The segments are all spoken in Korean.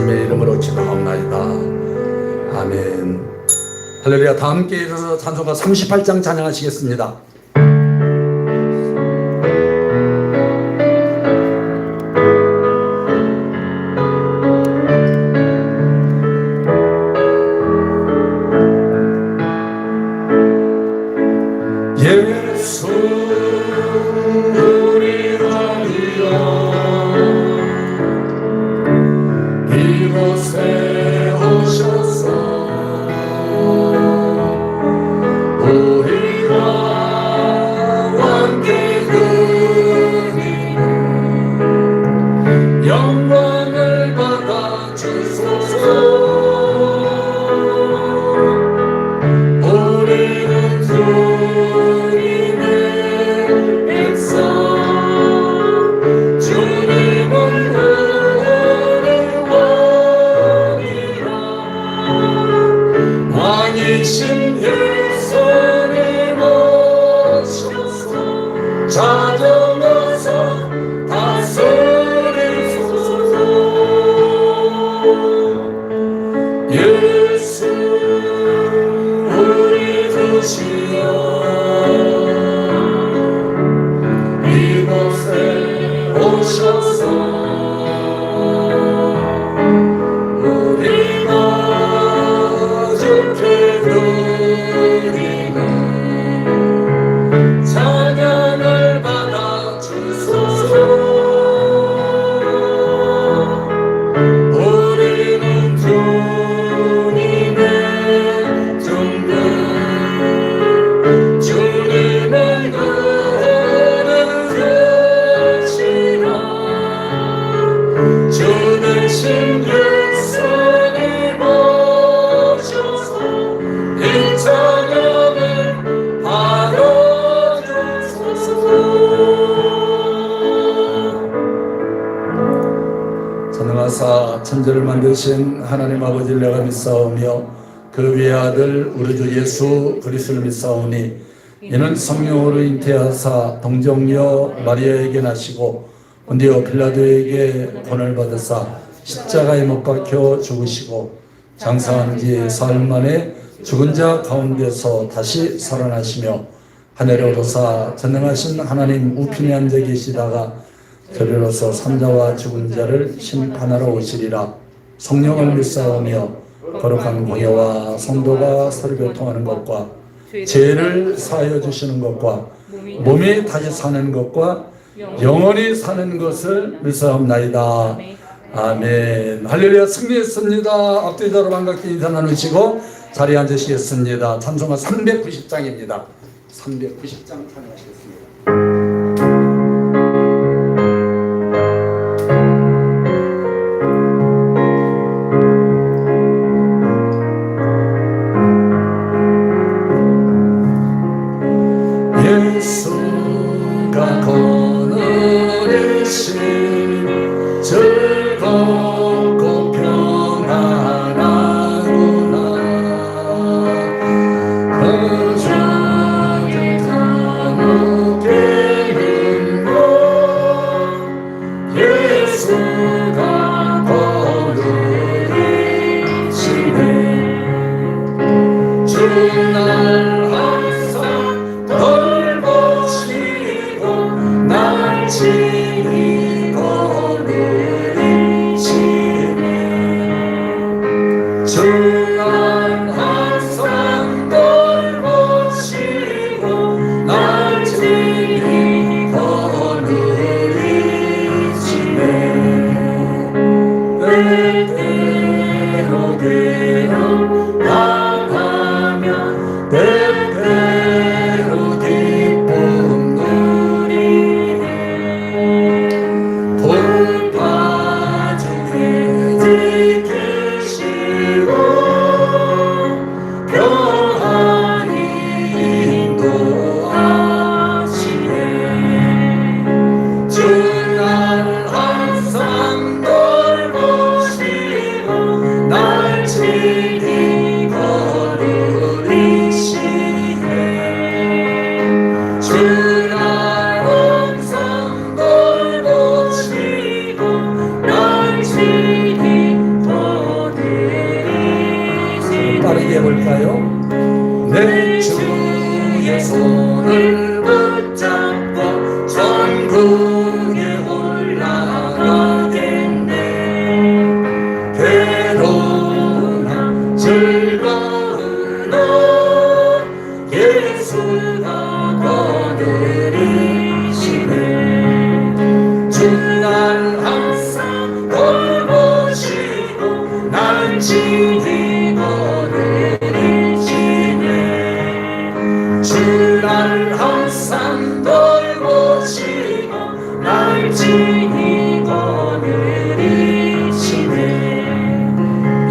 예수님의 이름으로 기도합나이다. 아멘. 할렐루야. 다 함께 일어서 찬송가 38장 찬양하시겠습니다. 예수 우리 하리라 이곳에 오셔서 우리와 함께 누리는 영광을 받아 주소서. 우리는 주님의 백성, 주님은 우리 왕이라. 왕이신 예수님 오셔서 찾아와서 다스리소서. 예수 우리 주시여 이곳에 오셔서 우리가 주께 드리는 찬양을 받아 주소서. 우리는 주님의 종들, 주님을 부르시라. 주 대신 예수님 오셔서 이 찬양을 받아주소서. 전능하사 천지를 만드신 하나님 아버지를 내가 믿사오며 그 외아들 우리 주 예수 그리스도를 믿사오니 이는 성령으로 잉태하사 동정녀 마리아에게 나시고 본디오 빌라도에게 권을 받으사 십자가에 못 박혀 죽으시고 장사한 지 사흘 만에 죽은 자 가운데서 다시 살아나시며 하늘에 오르사 전능하신 하나님 우편에 앉아 계시다가 저리로서 산자와 죽은 자를 심판하러 오시리라. 성령을 믿사오며 거룩한 공예와 성도가 서로 교통하는 것과 죄를 사하여 주시는 것과 몸이 다시 사는 것과 영원히 사는 것을 믿사옵나이다. 아멘. 할렐루야. 승리했습니다. 앞뒤자로 반갑게 인사 나누시고 자리에 앉으시겠습니다. 찬송가 390장입니다. 390장 찬양하시겠습니다. 예수가 거느리신 즐겁고 평안하구나. 그 자들 타는 시작할까요? 내 주의 손을 붙잡고 천국에 올라가겠네. 괴로우나 즐거우나 예수가 거느리시네. 주날 항상 돌보시고 날 지키고 거느리시네. 주날 항상 돌보시고 날 지키고 거느리시네.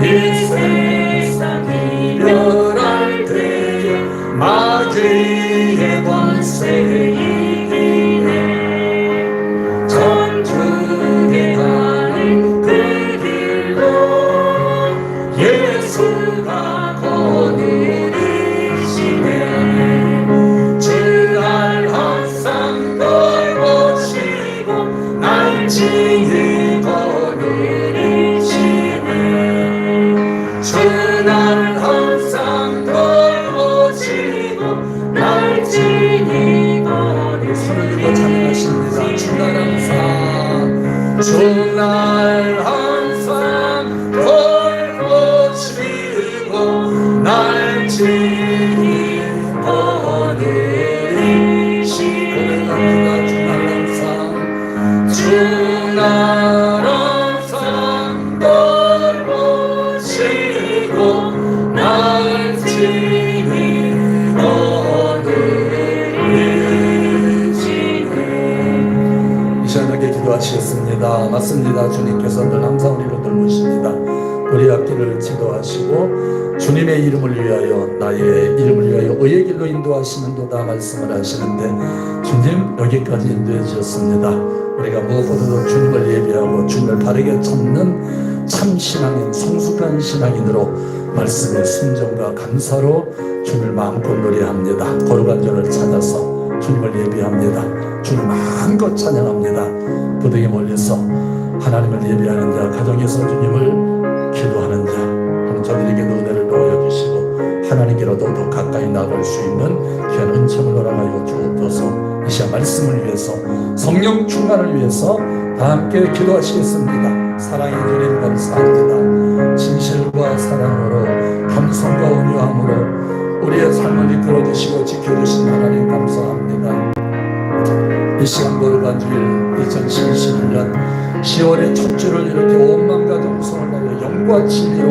이 세상 이별할 때에 마귀의 권세 이기네. 천국에 가는 그 길로 예수가 거느리시네. 주날 항상 돌보시고 날 지키고 거느리시네. 주날 항상 돌보시고 날 지키고 손을 들고 찬양하십니다. 주날 항상 주날 항상 돌보시고 날 지키고 거느리시네. 주날 항상 돌보시고 날 지키고 거느리시네. 이 시간에 기도하시겠습니다. 맞습니다. 주님께서 늘 항상 우리를 돌보십니다. 우리 앞길을 지도하시고 주님의 이름을 위하여 나의 이름을 위하여 의의 길로 인도하시는도다 말씀을 하시는데 주님 여기까지 인도해 주셨습니다. 우리가 무엇보다도 주님을 예비하고 주님을 바르게 찾는 참 신앙인 성숙한 신앙인으로 말씀의 순종과 감사로 주님을 마음껏 노래합니다. 거룩한 전을 찾아서 주님을 예비합니다. 주님 마음껏 찬양합니다. 부득이 멀리서 하나님을 예비하는 자, 가정에서 주님을 기도하는 자, 저들에게도 은혜를 보여주시고 하나님께로 더욱 가까이 나갈 수 있는 귀한 은총을 허락하여 주옵소서. 이 시간 말씀을 위해서 성령 충만을 위해서 다 함께 기도하시겠습니다. 사랑의 주님 감사합니다. 진실과 사랑으로 겸손과 온유함으로 우리의 삶을 이끌어주시고 지켜주신 하나님 감사합니다. 이 시간 거룩한 주일 2011년 10월의 첫 주를 이렇게 온 마음과 정성을 다하여 영과 진리로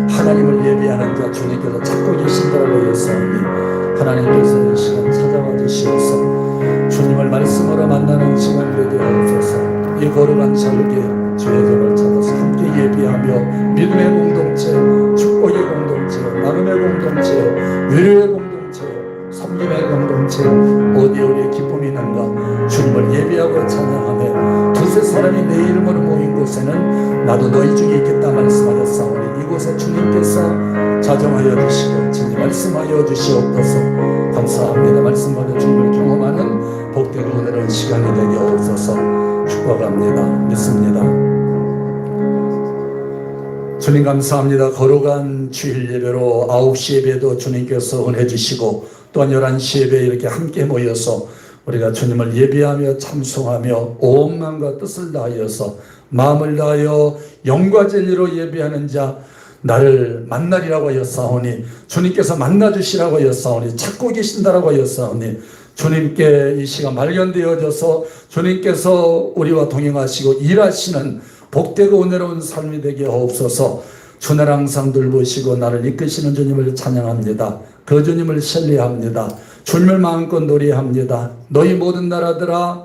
하나님을 예비하는 자 주님께서 찾고 계신다라고 했사오니 하나님께서 이 시간 찾아와 주시옵소서. 주님을 말씀으로 만나는 시간 되게 하옵소서. 이 거룩한 절개 주의 전을 찾아서 함께 예비하며 믿음의 공동체, 축복의 공동체, 나눔의 공동체, 위로의 공동체, 섬김의 공동체, 어디에 우리의 기쁨이 있는가 주님을 예비하고 찬양하며 두세 사람이 내 이름으로 모인 곳에는 나도 너희 중에 있겠다 말씀하셨사오니 이곳에 주님께서 자정하여 주시고 진리 말씀하여 주시옵소서. 감사합니다. 말씀으로 주님을 경험하는 복되고 은혜로운 시간이 되게 하옵소서. 축복합니다. 믿습니다. 주님 감사합니다. 거룩한 주일 예배로 9시 예배도 주님께서 은혜 주시고 또한 11시 예배에 이렇게 함께 모여서 우리가 주님을 예배하며 참송하며 온 마음과 뜻을 다하여서 마음을 다하여 영과 진리로 예배하는 자 나를 만나리라고 하였사오니 주님께서 만나주시라고 하였사오니 찾고 계신다라고 하였사오니 주님께 이 시간 발견되어져서 주님께서 우리와 동행하시고 일하시는 복되고 은혜로운 삶이 되게 하옵소서. 주날 항상 돌보시고 나를 이끄시는 주님을 찬양합니다. 그 주님을 신뢰합니다. 주님을 마음껏 노래합니다. 너희 모든 나라들아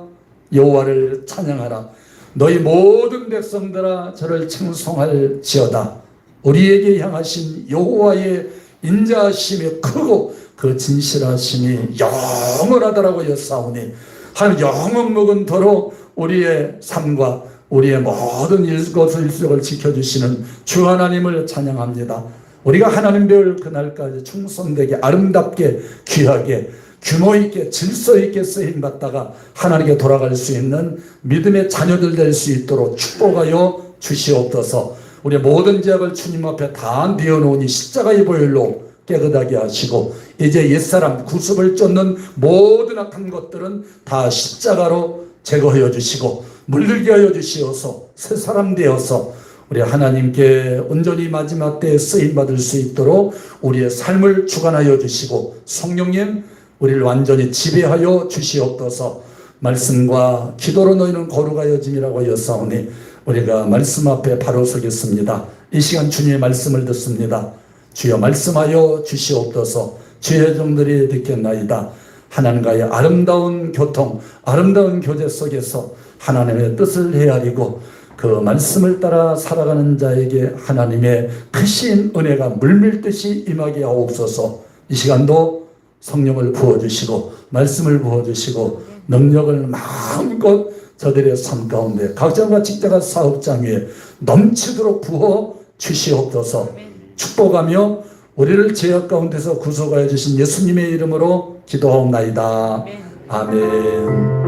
여호와를 찬양하라. 너희 모든 백성들아 저를稱颂할지어다. 우리에게 향하신 여호와의 인자하심이 크고 그 진실하심이 영원하다라고 했사오니 한 영원 먹은토록 우리의 삶과 우리의 모든 일것을 일석을 지켜주시는 주 하나님을 찬양합니다. 우리가 하나님 배울 그날까지 충성되게 아름답게 귀하게 규모 있게 질서 있게 쓰임받다가 하나님께 돌아갈 수 있는 믿음의 자녀들 될 수 있도록 축복하여 주시옵소서. 우리의 모든 죄악을 주님 앞에 다 내어놓으니 십자가의 보혈로 깨끗하게 하시고 이제 옛사람 구습을 쫓는 모든 악한 것들은 다 십자가로 제거하여 주시고 물들게 하여 주시어서 새 사람 되어서 우리 하나님께 온전히 마지막 때에 쓰임받을 수 있도록 우리의 삶을 주관하여 주시고 성령님 우리를 완전히 지배하여 주시옵소서. 말씀과 기도로 너희는 거룩하여짐이라고 하였사오니 우리가 말씀 앞에 바로 서겠습니다. 이 시간 주님의 말씀을 듣습니다. 주여 말씀하여 주시옵소서. 주의 종들이 듣겠나이다. 하나님과의 아름다운 교통, 아름다운 교제 속에서 하나님의 뜻을 헤아리고 그 말씀을 따라 살아가는 자에게 하나님의 크신 은혜가 물밀듯이 임하게 하옵소서. 이 시간도 성령을 부어주시고 말씀을 부어주시고 능력을 마음껏 저들의 삶 가운데 각자가 직자가 사업장 위에 넘치도록 부어 주시옵소서. 축복하며 우리를 죄악 가운데서 구속하여 주신 예수님의 이름으로 기도하옵나이다. 아멘.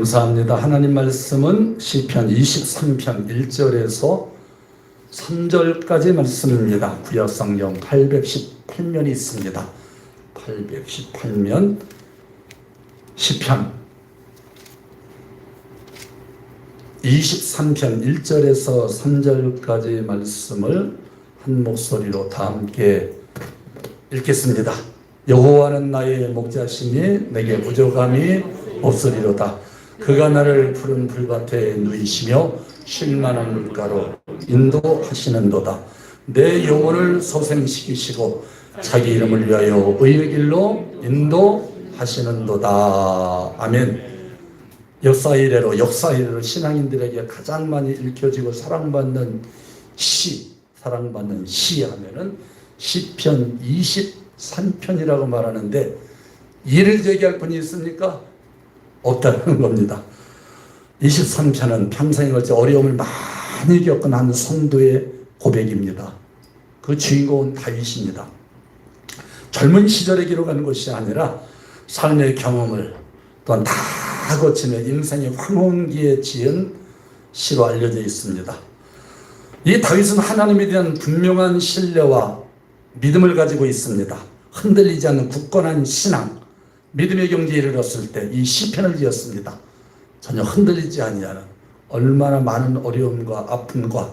감사합니다. 하나님 말씀은 시편 23편 1절에서 3절까지 말씀입니다. 구약성경 818면이 있습니다. 818면 시편 23편 1절에서 3절까지 말씀을 한 목소리로 다 함께 읽겠습니다. 여호와는 나의 목자시니 내게 부족함이 없으리로다. 그가 나를 푸른 풀밭에 누이시며 쉴만한 물가로 인도하시는도다. 내 영혼을 소생시키시고 자기 이름을 위하여 의의 길로 인도하시는도다. 아멘. 역사 이래로 신앙인들에게 가장 많이 읽혀지고 사랑받는 시 하면은 시편 23편이라고 말하는데 이를 제기할 분이 있습니까? 없다는 겁니다. 23편은 평생에 걸쳐 어려움을 많이 겪은 한 성도의 고백입니다. 그 주인공은 다윗입니다. 젊은 시절에 기록한 것이 아니라 삶의 경험을 또한 다 거치며 인생의 황혼기에 지은 시로 알려져 있습니다. 이 다윗은 하나님에 대한 분명한 신뢰와 믿음을 가지고 있습니다. 흔들리지 않는 굳건한 신앙, 믿음의 경지에 이르렀을 때 이 시편을 지었습니다. 전혀 흔들리지 아니하는 얼마나 많은 어려움과 아픔과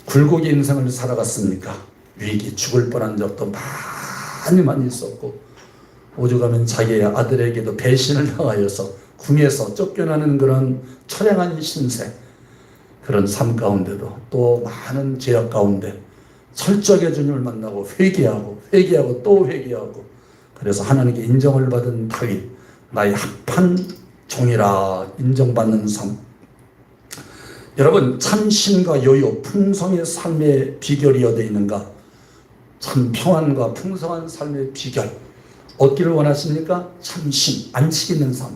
굴곡의 인생을 살아갔습니까? 위기, 죽을 뻔한 적도 많이 있었고 오죽하면 자기의 아들에게도 배신을 당하여서 궁에서 쫓겨나는 그런 처량한 신세, 그런 삶 가운데도 또 많은 죄악 가운데 철저하게 주님을 만나고 회개하고 또 회개하고 그래서 하나님께 인정을 받은 다윗, 나의 합한 종이라 인정받는 삶. 여러분, 참심과 여유, 풍성의 삶의 비결이 어디에 있는가? 참 평안과 풍성한 삶의 비결 얻기를 원하십니까? 참심, 안식 있는 삶.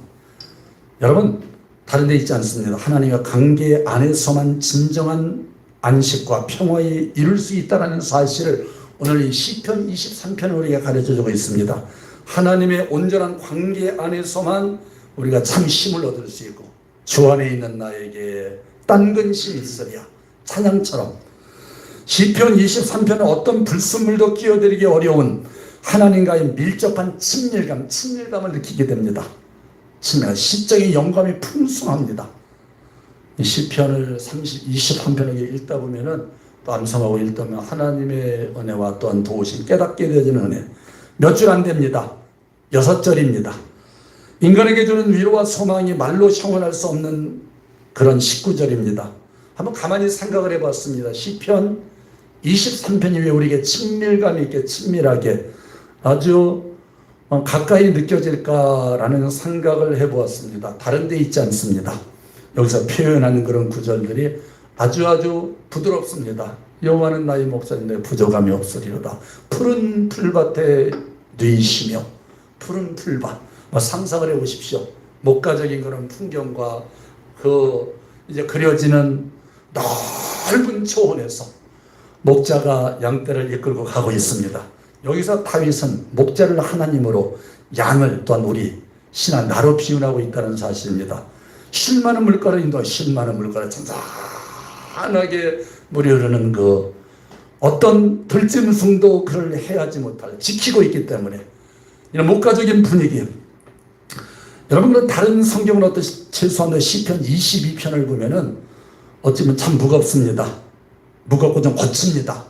여러분, 다른 데 있지 않습니다. 하나님과 관계 안에서만 진정한 안식과 평화에 이룰 수 있다는 사실을 오늘 이 시편 23편을 우리가 가르쳐주고 있습니다. 하나님의 온전한 관계 안에서만 우리가 참 쉼을 얻을 수 있고 주 안에 있는 나에게 딴 근심이 있으랴. 찬양처럼 시편 23편은 어떤 불순물도 끼어들이기 어려운 하나님과의 밀접한 친밀감을 느끼게 됩니다. 시적인 영감이 풍성합니다. 이 시편을 23편을 읽다 보면은 또 암송하고 읽다면 하나님의 은혜와 또한 도우심, 깨닫게 되어지는 은혜 몇 줄 안 됩니다. 6절입니다. 인간에게 주는 위로와 소망이 말로 형언할 수 없는 그런 19절입니다. 한번 가만히 생각을 해봤습니다. 시편 23편이 왜 우리에게 친밀감 있게 친밀하게 아주 가까이 느껴질까라는 생각을 해보았습니다. 다른 데 있지 않습니다. 여기서 표현하는 그런 구절들이 아주 부드럽습니다. 여호와는 나의 목자인데 부족함이 없으리로다. 푸른 풀밭에 누이시며, 푸른 풀밭. 상상을 해보십시오. 목가적인 그런 풍경과 그 이제 그려지는 넓은 초원에서 목자가 양떼를 이끌고 가고 있습니다. 여기서 다윗은 목자를 하나님으로, 양을 또한 우리 신한 나로 비유하고 있다는 사실입니다. 쉴 만한 물가를 인도하, 쉴 만한 물가를 잔잔하게 물이 흐르는 그 어떤 들짐승도 그를 해하지 못할, 지키고 있기 때문에 이런 목가적인 분위기. 여러분, 다른 성경은 어떠시, 최소한 시편 22편을 보면은 어찌면 참 무겁습니다. 무겁고 좀 거칩니다.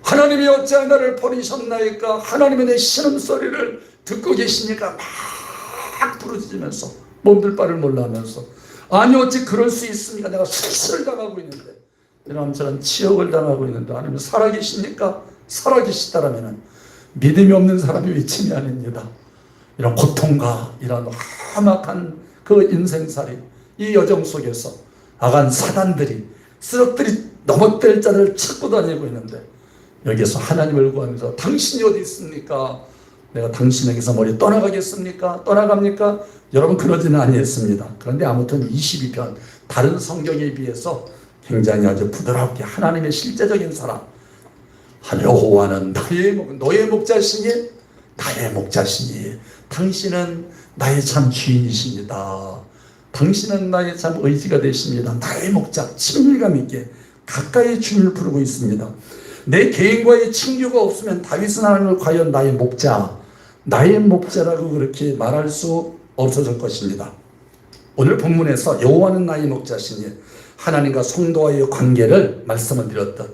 하나님이 어찌 나를 버리셨나이까? 하나님의 내 신음소리를 듣고 계시니까 막 부르짖으면서 몸둘 바를 몰라 하면서, 아니 어찌 그럴 수 있습니까? 내가 수치를 당하고 있는데, 이런 저런 치욕을 당하고 있는데 하나님 살아계십니까? 살아계시다라면 믿음이 없는 사람이 외침이 아닙니다. 이런 고통과 이런 험악한 그 인생살이, 이 여정 속에서 악한 사단들이, 쓰러뜨리 넘어뜨릴 자를 찾고 다니고 있는데, 여기에서 하나님을 구하면서 당신이 어디 있습니까? 내가 당신에게서 머리 떠나가겠습니까? 떠나갑니까? 여러분, 그러지는 아니했습니다. 그런데 아무튼 22편 다른 성경에 비해서 굉장히 아주 부드럽게 하나님의 실제적인 사랑, 여호와는 너의 목자시니, 나의 목자시니, 당신은 나의 참 주인이십니다. 당신은 나의 참 의지가 되십니다. 나의 목자, 친밀감 있게 가까이 주님을 부르고 있습니다. 내 개인과의 친교가 없으면 다윗은 하나님을 과연 나의 목자, 나의 목자라고 그렇게 말할 수 없어질 것입니다. 오늘 본문에서 여호와는 나의 목자시니, 하나님과 성도와의 관계를 말씀을 드렸던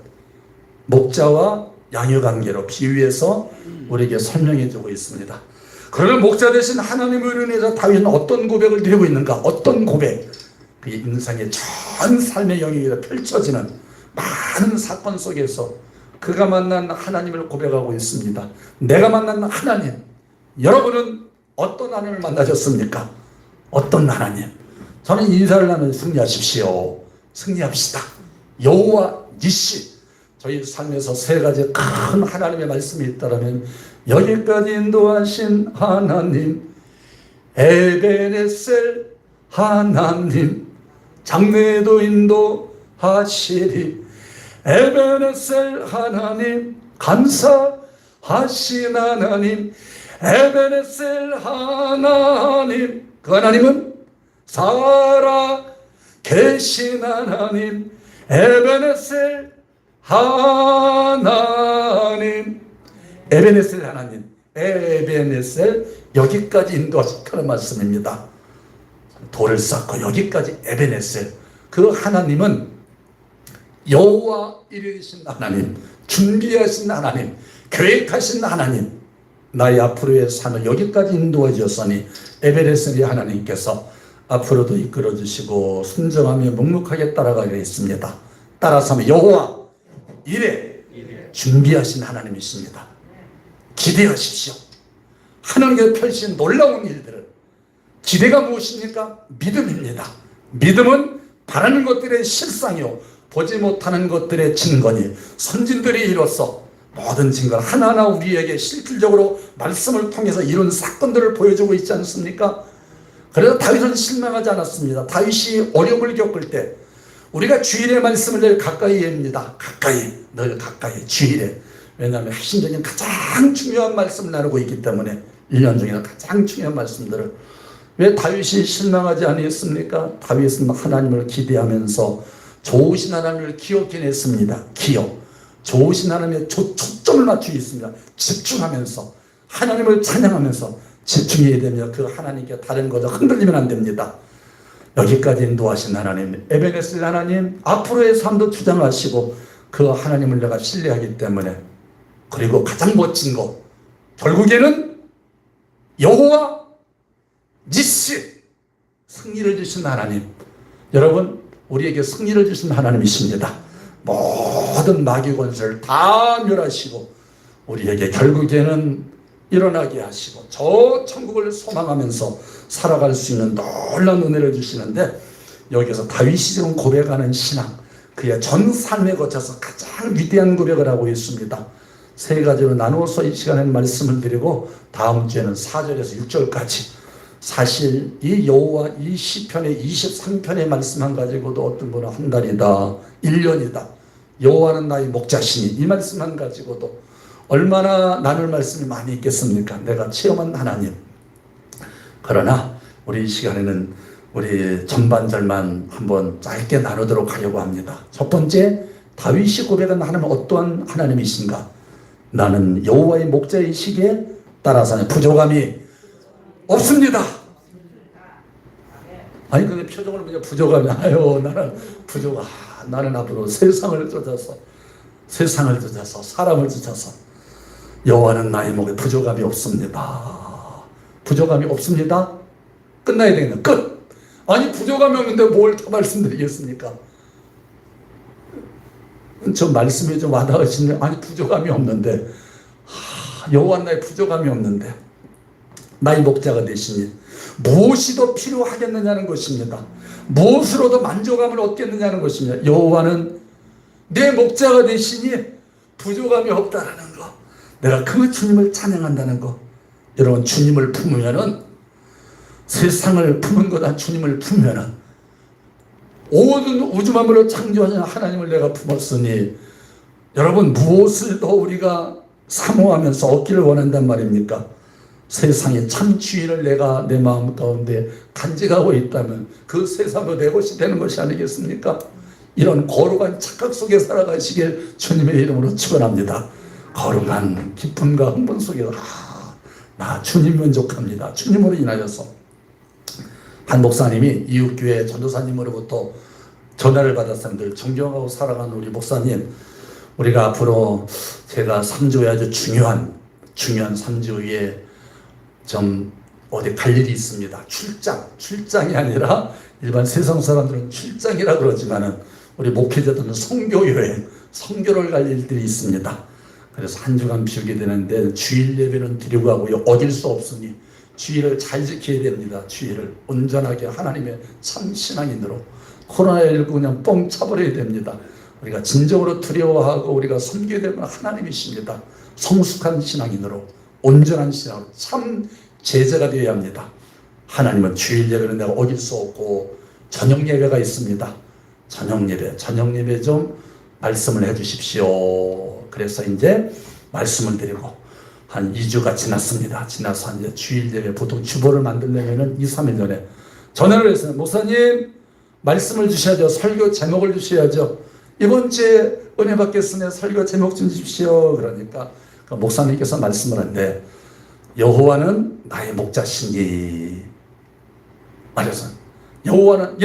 목자와 양의 관계로 비유해서 우리에게 설명해 주고 있습니다. 그러나 목자 대신 하나님을 인해서 다윗은 어떤 고백을 드리고 있는가? 어떤 고백? 그 인생의 전 삶의 영역에 펼쳐지는 많은 사건 속에서 그가 만난 하나님을 고백하고 있습니다. 내가 만난 하나님, 여러분은 어떤 하나님을 만나셨습니까? 어떤 하나님? 저는 인사를 하면 승리하십시오. 승리합시다. 여호와 니시. 저희 삶에서 세 가지 큰 하나님의 말씀이 있다면, 여기까지 인도하신 하나님, 에베네셀 하나님, 장래에도 인도하시리. 에베네셀 하나님, 감사하신 하나님, 에베네셀 하나님, 그 하나님은 살아 계신 하나님, 에베네셀 하나님, 에베네셀 하나님, 에베네셀, 여기까지 인도하시는 말씀입니다. 돌을 쌓고 여기까지 에베네셀, 그 하나님은 여호와 이르신 하나님, 준비하신 하나님, 계획하신 하나님, 나의 앞으로의 삶을 여기까지 인도해 주셨으니 에베네셀의 하나님께서 앞으로도 이끌어 주시고 순정하며 묵묵하게 따라가겠습니다. 따라서 하면 여호와 이래 준비하신 하나님이십니다. 기대하십시오. 하나님께서 펼친 놀라운 일들을. 기대가 무엇입니까? 믿음입니다. 믿음은 바라는 것들의 실상이요, 보지 못하는 것들의 증거니, 선진들이 이로써 모든 증거를 하나하나 우리에게 실질적으로 말씀을 통해서 이룬 사건들을 보여주고 있지 않습니까? 그래서 다윗은 실망하지 않았습니다. 다윗이 어려움을 겪을 때 우리가 주일의 말씀을 늘 가까이 합니다. 늘 가까이 주일에. 왜냐하면 핵심적인 가장 중요한 말씀을 나누고 있기 때문에 1년 중에 가장 중요한 말씀들을. 왜 다윗이 실망하지 않았습니까? 다윗은 하나님을 기대하면서 좋으신 하나님을 기억해냈습니다. 좋으신 하나님의 초점을 맞추고 있습니다. 집중하면서 하나님을 찬양하면서 집중해야 되며, 그 하나님께 다른 거죠 흔들리면 안 됩니다. 여기까지 인도하신 하나님, 에베네셀 하나님, 앞으로의 삶도 주장하시고 그 하나님을 내가 신뢰하기 때문에. 그리고 가장 멋진 거, 결국에는 여호와 니시, 승리를 주신 하나님. 여러분, 우리에게 승리를 주신 하나님이십니다. 모든 마귀 권세를 다 멸하시고 우리에게 결국에는 일어나게 하시고 저 천국을 소망하면서 살아갈 수 있는 놀라운 은혜를 주시는데, 여기서 다윗이 지금 고백하는 신앙, 그의 전 삶에 거쳐서 가장 위대한 고백을 하고 있습니다. 세 가지로 나누어서 이 시간에는 말씀을 드리고 다음 주에는 4절에서 6절까지 사실 이 여호와 이 시편의 23편의 말씀만 가지고도 어떤 분은 한 달이다, 1년이다. 여호와는 나의 목자시니 이 말씀만 가지고도 얼마나 나눌 말씀이 많이 있겠습니까? 내가 체험한 하나님. 그러나 우리 이 시간에는 우리 전반절만 한번 짧게 나누도록 하려고 합니다. 첫 번째, 다윗이 고백한 하나님은 어떠한 하나님이신가? 나는 여호와의 목자이시기에 따라서는 부족함이 없습니다. 아니 그게 표정을 보면 부족함이 아유 나는 부족하. 나는 앞으로 세상을 쫓아서 사람을 쫓아서 여호와는 나의 목에 부족함이 없습니다. 부족함이 없습니다. 끝나야 되겠네. 끝. 아니 부족함이 없는데 뭘 더 말씀드리겠습니까? 저 말씀이 좀 와닿으시네요. 아니 부족함이 없는데 여호와 나의 부족함이 없는데 나의 목자가 되시니 무엇이 더 필요하겠느냐는 것입니다. 무엇으로도 만족감을 얻겠느냐는 것입니다. 여호와는 내 목자가 되시니 부족함이 없다라는 거. 내가 그 주님을 찬양한다는 거. 여러분 주님을 품으면은 세상을 품은 거다. 주님을 품으면은 모든 우주 만물을 창조하신 하나님을 내가 품었으니 여러분 무엇을 더 우리가 사모하면서 얻기를 원한단 말입니까? 세상의 참 주인을 내가 내 마음 가운데 간직하고 있다면 그 세상도 내 것이 되는 것이 아니겠습니까? 이런 거룩한 착각 속에 살아가시길 주님의 이름으로 축원합니다. 거룩한 기쁨과 흥분 속에서 나 주님 만족합니다. 주님으로 인하여서 한 목사님이 이웃교회 전도사님으로부터 전화를 받았습니다. 존경하고 사랑하는 우리 목사님, 우리가 앞으로 제가 3주에 아주 중요한 3주에 좀 어디 갈 일이 있습니다. 출장이 아니라 일반 세상 사람들은 출장이라 그러지만은 우리 목회자들은 선교여행, 선교를 갈 일들이 있습니다. 그래서 한 주간 비우게 되는데 주일 예배는 드리고 하고요. 어딜 수 없으니 주일을 잘 지켜야 됩니다. 주일을 온전하게 하나님의 참 신앙인으로 코로나19 그냥 뻥 차버려야 됩니다. 우리가 진정으로 두려워하고 우리가 섬겨야 되는 하나님이십니다. 성숙한 신앙인으로 온전한 신앙으로 참 제자가 되어야 합니다. 하나님은 주일 예배는 내가 어길 수 없고 저녁 예배가 있습니다. 저녁 예배 좀 말씀을 해 주십시오. 그래서 이제 말씀을 드리고 한 2주가 지났습니다. 지나서 이제 주일 예배 보통 주보를 만들려면은 2, 3일 전에 전화를 했어요. 목사님 말씀을 주셔야죠. 설교 제목을 주셔야죠. 이번 주에 은혜 받겠으면 설교 제목 좀 주십시오. 그러니까 목사님께서 말씀을 하는데 여호와는 나의 목자시니 말해서 여호와는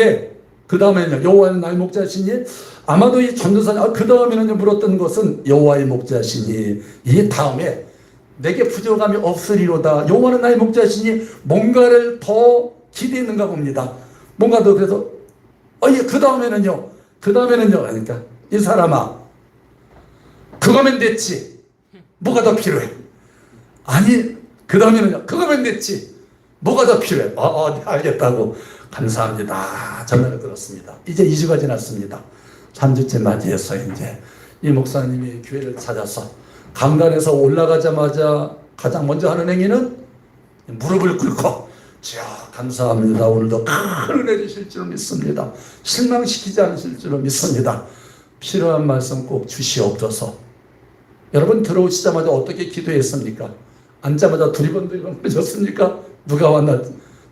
그 다음에는요 여호와는 나의 목자시니 아마도 이 전도사님 그 다음에는 물었던 것은 여호와의 목자시니 이 다음에 내게 부족함이 없으리로다. 여호와는 나의 목자시니 뭔가를 더 기대했는가 봅니다. 뭔가 더 그래서 그 다음에는요 그러니까 이 사람아 그거면 됐지 뭐가 더 필요해? 아니 그 다음에는요 그거면 됐지 뭐가 더 필요해? 네, 알겠다고 감사합니다. 전화를 들었습니다. 이제 2주가 지났습니다. 3주째 맞이해서 이제 이 목사님이 교회를 찾아서 강단에서 올라가자마자 가장 먼저 하는 행위는 무릎을 꿇고 주여 감사합니다. 오늘도 큰 은혜 주실 줄 믿습니다. 실망시키지 않으실 줄 믿습니다. 필요한 말씀 꼭 주시옵소서. 여러분 들어오시자마자 어떻게 기도했습니까? 앉자마자 두리번 하셨습니까? 누가 왔나?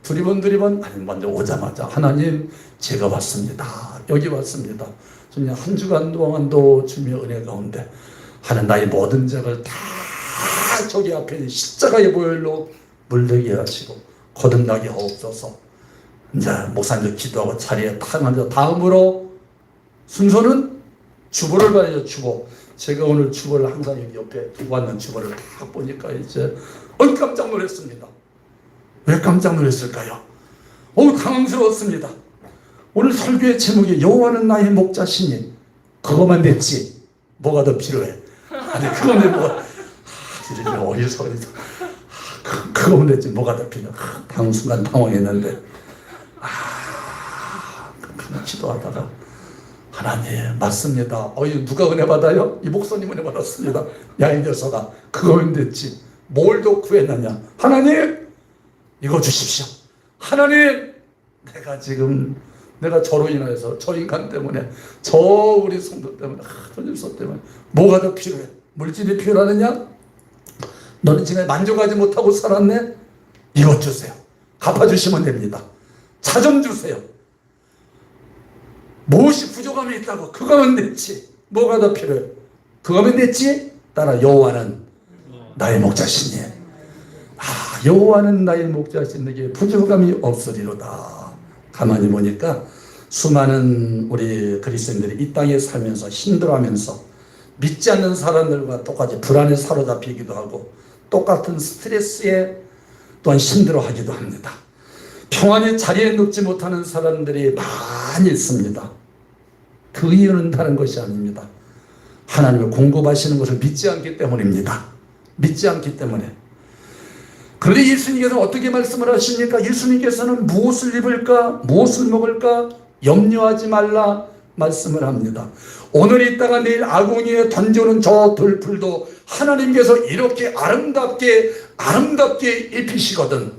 두리번 아니 먼저 오자마자 하나님 제가 왔습니다. 여기 왔습니다. 주님 한 주간 동안도 주님의 은혜 가운데 하는 나의 모든 죄를 다 저기 앞에 십자가의 보혈로 물들게 하시고 거듭나게 하옵소서. 이제 목사님도 기도하고 자리에 탁 앉아 다음으로 순서는 주보를 봐야죠. 주보. 제가 오늘 주보를 항상 여기 옆에 두고 왔는 주보를 딱 보니까 이제 깜짝 놀랐습니다. 왜 깜짝 놀랐을까요? 당황스러웠습니다. 오늘 설교의 제목이 여호와는 나의 목자시니 그것만 됐지 뭐가 더 필요해? 아니 그거는 뭐가 어디서 그거만 됐지 뭐가 더 필요해? 순간 당황했는데 그냥 기도하다가 하나님 맞습니다. 누가 은혜 받아요? 이 목사님 은혜 받았습니다. 야 이 녀석아 그거면 됐지 뭘 더 구했느냐. 하나님 이거 주십시오. 하나님 내가 저로 인해서 저 인간 때문에 저 우리 성도 때문에 저 질서 때문에 뭐가 더 필요해? 물질이 필요하느냐? 너는 지금 만족하지 못하고 살았네? 이것 주세요. 갚아주시면 됩니다. 차 좀 주세요. 무엇이 부족함이 있다고 그거면 됐지. 뭐가 더 필요해? 그거면 됐지. 따라 여호와는 나의 목자시니 여호와는 나의 목자시니 내게 부족함이 없으리로다. 가만히 보니까 수많은 우리 그리스도인들이 이 땅에 살면서 힘들어하면서 믿지 않는 사람들과 똑같이 불안에 사로잡히기도 하고 똑같은 스트레스에 또한 힘들어하기도 합니다. 평안의 자리에 눕지 못하는 사람들이 많이 있습니다. 그 이유는 다른 것이 아닙니다. 하나님을 공급하시는 것을 믿지 않기 때문입니다. 믿지 않기 때문에. 그런데 예수님께서는 어떻게 말씀을 하십니까? 예수님께서는 무엇을 입을까? 무엇을 먹을까? 염려하지 말라 말씀을 합니다. 오늘 있다가 내일 아궁이에 던져오는 저 들풀도 하나님께서 이렇게 아름답게 입히시거든.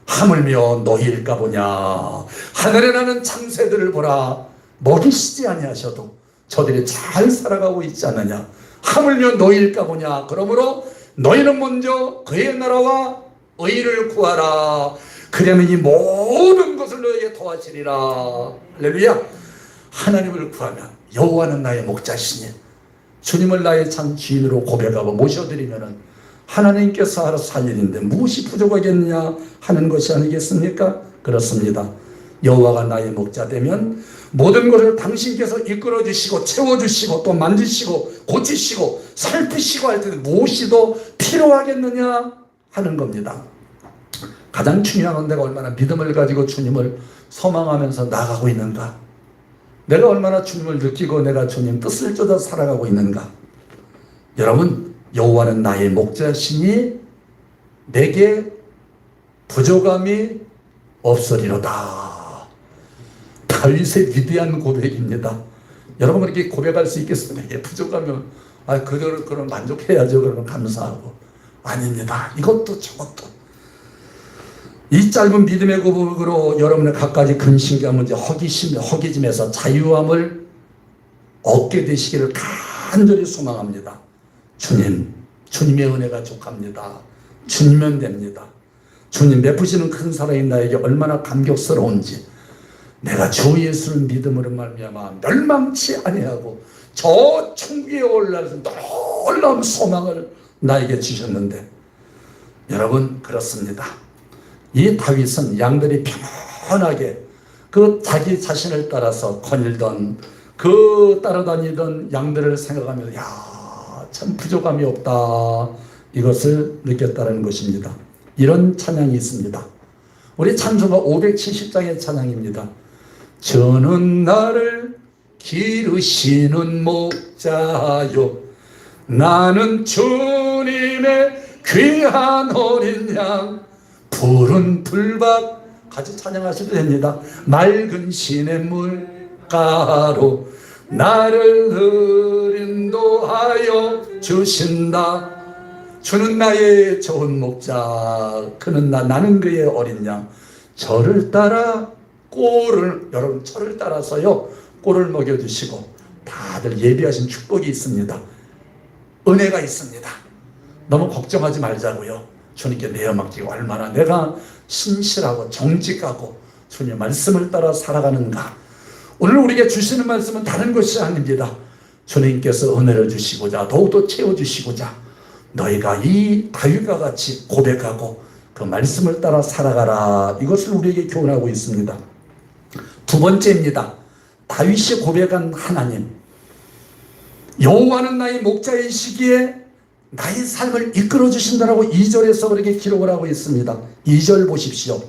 하물며 너희일까 보냐. 하늘에 나는 창새들을 보라. 먹이시지 아니하셔도 저들이 잘 살아가고 있지 않느냐. 하물며 너희일까 보냐. 그러므로 너희는 먼저 그의 나라와 의를 구하라. 그러면 이 모든 것을 너에게 더하시리라. 할렐루야. 하나님을 구하면 여호와는 나의 목자시니 주님을 나의 참 주인으로 고백하고 모셔드리면 하나님께서 알아서 할 일인데 무엇이 부족하겠느냐 하는 것이 아니겠습니까? 그렇습니다. 여호와가 나의 목자 되면 모든 것을 당신께서 이끌어 주시고 채워주시고 또 만지시고 고치시고 살피시고 할 때는 무엇이 더 필요하겠느냐 하는 겁니다. 가장 중요한 건 내가 얼마나 믿음을 가지고 주님을 소망하면서 나가고 있는가. 내가 얼마나 주님을 느끼고 내가 주님 뜻을 쫓아 살아가고 있는가. 여러분 여호와는 나의 목자시니 내게 부족함이 없으리로다. 다윗의 위대한 고백입니다. 여러분 그렇게 고백할 수 있겠습니까? 이게 부족하면 그런 만족해야죠. 그러면 감사하고. 아닙니다. 이것도 저것도. 이 짧은 믿음의 고백으로 여러분의 갖가지 근심과 문제, 허기짐에서 자유함을 얻게 되시기를 간절히 소망합니다. 주님의 은혜가 족합니다. 주님은 됩니다. 주님 베푸시는 큰 사랑이 나에게 얼마나 감격스러운지 내가 주 예수를 믿음으로 말미암아 멸망치 아니하고 저 천국에 올라서 놀라운 소망을 나에게 주셨는데 여러분 그렇습니다. 이 다윗은 양들이 편하게 그 자기 자신을 따라서 거닐던 그 따라다니던 양들을 생각하면서 참 부족함이 없다 이것을 느꼈다는 것입니다. 이런 찬양이 있습니다. 우리 찬송가 570장의 찬양입니다. 저는 나를 기르시는 목자요 나는 주님의 귀한 어린 양 푸른 풀밭 같이 찬양하셔도 됩니다. 맑은 시냇물가로 나를 인도하여 주신다. 주는 나의 좋은 목자 그는 나는 그의 어린 양 저를 따라 여러분 저를 따라서요 꼴을 먹여주시고 다들 예비하신 축복이 있습니다. 은혜가 있습니다. 너무 걱정하지 말자고요. 주님께 내어 맡기고 얼마나 내가 신실하고 정직하고 주님 말씀을 따라 살아가는가. 오늘 우리에게 주시는 말씀은 다른 것이 아닙니다. 주님께서 은혜를 주시고자 더욱더 채워주시고자 너희가 이 다윗과 같이 고백하고 그 말씀을 따라 살아가라. 이것을 우리에게 교훈하고 있습니다. 두 번째입니다. 다윗이 고백한 하나님. 여호와는 나의 목자이시기에 나의 삶을 이끌어 주신다라고 2절에서 그렇게 기록을 하고 있습니다. 2절 보십시오.